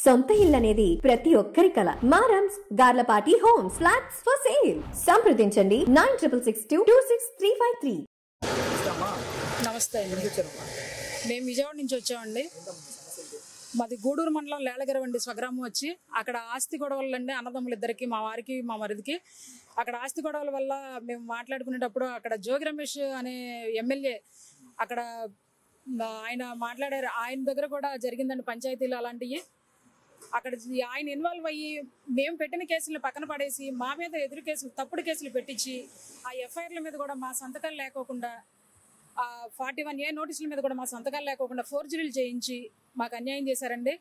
సొంత ఇల్లు అనేది ప్రతి ఒక్కరి కల. మారమ్స్ Garlapati homes flats for sale. సంప్రదించండి 9662263353. నమస్తే అండి. మేము విజయవాడ నుంచి వచ్చామండి. మాది గూడూరు మండలం లేలగిరవండి స్వగ్రామం వచ్చి అక్కడ ఆస్తి గొడవలు అండి అన్నదమ్ములు ఇద్దరికి, మా వారికి మా మరిదికి. అక్కడ ఆస్తి గొడవల వల్ల మేము మాట్లాడుకునేటప్పుడు అక్కడ జోగి రమేష్ అనే ఎమ్మెల్యే అక్కడ ఆయన మాట్లాడారు. ఆయన దగ్గర కూడా జరిగిందండి పంచాయతీలు అలాంటివి. అక్కడ ఆయన ఇన్వాల్వ్ అయ్యి మేము పెట్టిన కేసులను పక్కన పడేసి మా మీద ఎదురు కేసులు తప్పుడు కేసులు పెట్టించి ఆ ఎఫ్ఐఆర్ల మీద కూడా మా సంతకాలు లేకోకుండా 41A నోటీసుల మీద కూడా మా సంతకాలు లేకోకుండా ఫోర్జరీలు చేయించి మాకు అన్యాయం చేశారండి.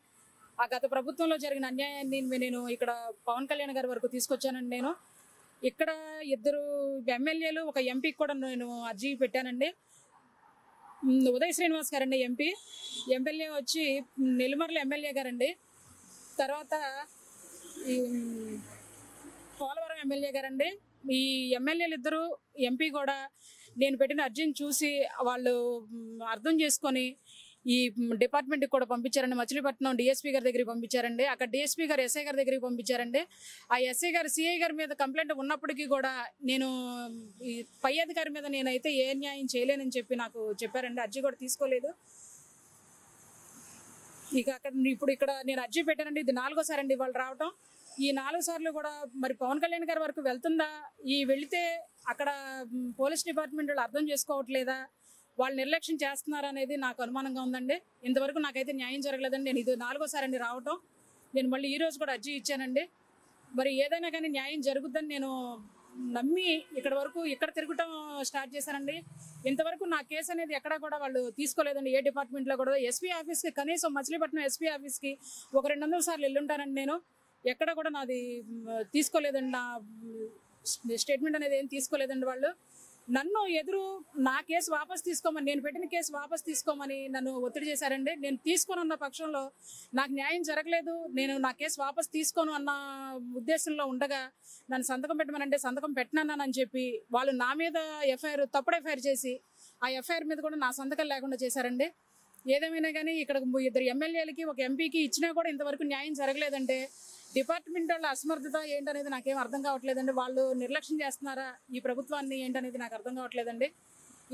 ఆ గత ప్రభుత్వంలో జరిగిన అన్యాయాన్ని నేను ఇక్కడ పవన్ కళ్యాణ్ గారి వరకు తీసుకొచ్చానండి. నేను ఇక్కడ 2 ఎమ్మెల్యేలు ఒక ఎంపీకి కూడా నేను అర్జీ పెట్టానండి. ఉదయ్ శ్రీనివాస్ గారండి ఎమ్మెల్యే వచ్చి నెల్లిమర్ల ఎమ్మెల్యే గారండి. తర్వాత ఈ పోలవరం ఎమ్మెల్యే గారండి. ఈ ఎమ్మెల్యేలు ఇద్దరు ఎంపీ కూడా నేను పెట్టిన అర్జీని చూసి వాళ్ళు అర్థం చేసుకొని ఈ డిపార్ట్మెంట్కి కూడా పంపించారండి. మచిలీపట్నం డిఎస్పీ గారి దగ్గరికి పంపించారండి. అక్కడ డిఎస్పీ గారు ఎస్ఐ గారి దగ్గరికి పంపించారండి. ఆ ఎస్ఐ గారు సిఐ గారి మీద కంప్లైంట్ ఉన్నప్పటికీ కూడా నేను ఈ పై అధికారి మీద నేనైతే ఏ న్యాయం చేయలేనని చెప్పి నాకు చెప్పారండి. అర్జీ కూడా తీసుకోలేదు. ఇక అక్కడ ఇప్పుడు ఇక్కడ నేను అర్జీ పెట్టానండి. ఇది 4వ సారి అండి వాళ్ళు రావటం. ఈ 4 సార్లు కూడా మరి పవన్ కళ్యాణ్ గారి వరకు వెళ్తుందా, ఈ వెళితే అక్కడ పోలీస్ డిపార్ట్మెంట్ వాళ్ళు అర్థం చేసుకోవట్లేదా, వాళ్ళు నిర్లక్ష్యం చేస్తున్నారా అనేది నాకు అనుమానంగా ఉందండి. ఇంతవరకు నాకైతే న్యాయం జరగలేదండి. నేను ఇది 4వ సారి అండి రావటం. నేను మళ్ళీ ఈరోజు కూడా అర్జీ ఇచ్చానండి. మరి ఏదైనా కానీ న్యాయం జరుగుద్దని నేను నమ్మి ఇక్కడ తిరగటం స్టార్ట్ చేశానండి. ఇంతవరకు నా కేసు అనేది ఎక్కడా కూడా వాళ్ళు తీసుకోలేదండి. ఏ డిపార్ట్మెంట్లో కూడా ఎస్పీ ఆఫీస్కి, కనీసం మచిలీపట్నం ఎస్పీ ఆఫీస్కి ఒక 200 సార్లు వెళ్ళుంటానండి. నేను ఎక్కడ కూడా నాది తీసుకోలేదండి. నా స్టేట్మెంట్ అనేది ఏం తీసుకోలేదండి. వాళ్ళు నన్ను నా కేసు వాపస్ తీసుకోమని, నేను పెట్టిన కేసు వాపస్ తీసుకోమని నన్ను ఒత్తిడి చేశారండి. నేను తీసుకోనున్న పక్షంలో నాకు న్యాయం జరగలేదు, నేను నా కేసు వాపస్ తీసుకోను అన్న ఉద్దేశంలో ఉండగా నన్ను సంతకం పెట్టమనంటే సంతకం పెట్టనన్నానని చెప్పి వాళ్ళు నా మీద తప్పుడు ఎఫ్ఐఆర్ చేసి ఆ ఎఫ్ఐఆర్ మీద కూడా నా సంతకం లేకుండా చేశారండి. ఏదేమైనా కానీ ఇక్కడ 2 ఎమ్మెల్యేలకి ఒక ఎంపీకి ఇచ్చినా కూడా ఇంతవరకు న్యాయం జరగలేదంటే డిపార్ట్మెంట్ వాళ్ళ అసమర్థత ఏంటనేది నాకేం అర్థం కావట్లేదండి. వాళ్ళు నిర్లక్ష్యం చేస్తున్నారా ఈ ప్రభుత్వాన్ని ఏంటనేది నాకు అర్థం కావట్లేదండి.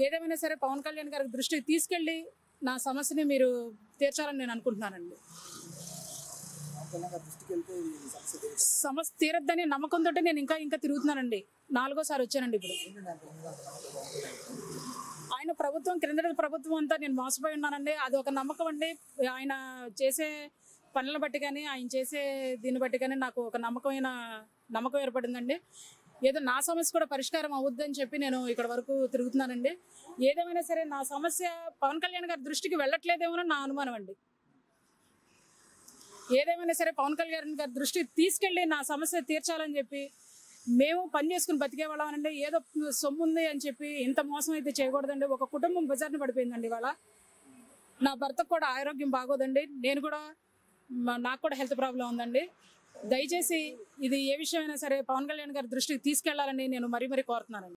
ఏదేమైనా సరే పవన్ కళ్యాణ్ గారి దృష్టికి తీసుకెళ్ళి నా సమస్యని మీరు తీర్చాలని నేను అనుకుంటున్నానండి. సమస్య తీరద్దని నమ్మకంతో నేను ఇంకా తిరుగుతున్నానండి. 4వ సారి వచ్చానండి. ఇప్పుడు ఆయన ప్రభుత్వం, క్రిందటి ప్రభుత్వం అంతా నేను మోసపోయి ఉన్నానండి. అది ఒక నమ్మకం అండి. ఆయన చేసే పనులను బట్టి కానీ, ఆయన చేసే దీన్ని బట్టి కానీ నాకు ఒక నమ్మకం ఏర్పడిందండి. ఏదో నా సమస్య కూడా పరిష్కారం అవుద్దని చెప్పి నేను ఇక్కడ వరకు తిరుగుతున్నానండి. ఏదేమైనా సరే నా సమస్య పవన్ కళ్యాణ్ గారి దృష్టికి వెళ్ళట్లేదేమో నా అనుమానం అండి. ఏదేమైనా సరే పవన్ కళ్యాణ్ గారి దృష్టికి తీసుకెళ్ళి నా సమస్య తీర్చాలని చెప్పి మేము పని చేసుకుని బతికే వాళ్ళమనండి. ఏదో సొమ్ము ఉంది అని చెప్పి ఇంత మోసం అయితే చేయకూడదండి. ఒక కుటుంబం బజార్ని పడిపోయిందండి. ఇవాళ నా భర్తకు కూడా ఆరోగ్యం బాగోదండి. నాకు కూడా హెల్త్ ప్రాబ్లం ఉందండి. దయచేసి ఇది ఏ విషయమైనా సరే పవన్ కళ్యాణ్ గారి దృష్టికి తీసుకెళ్లాలని నేను మరీ కోరుతున్నానండి.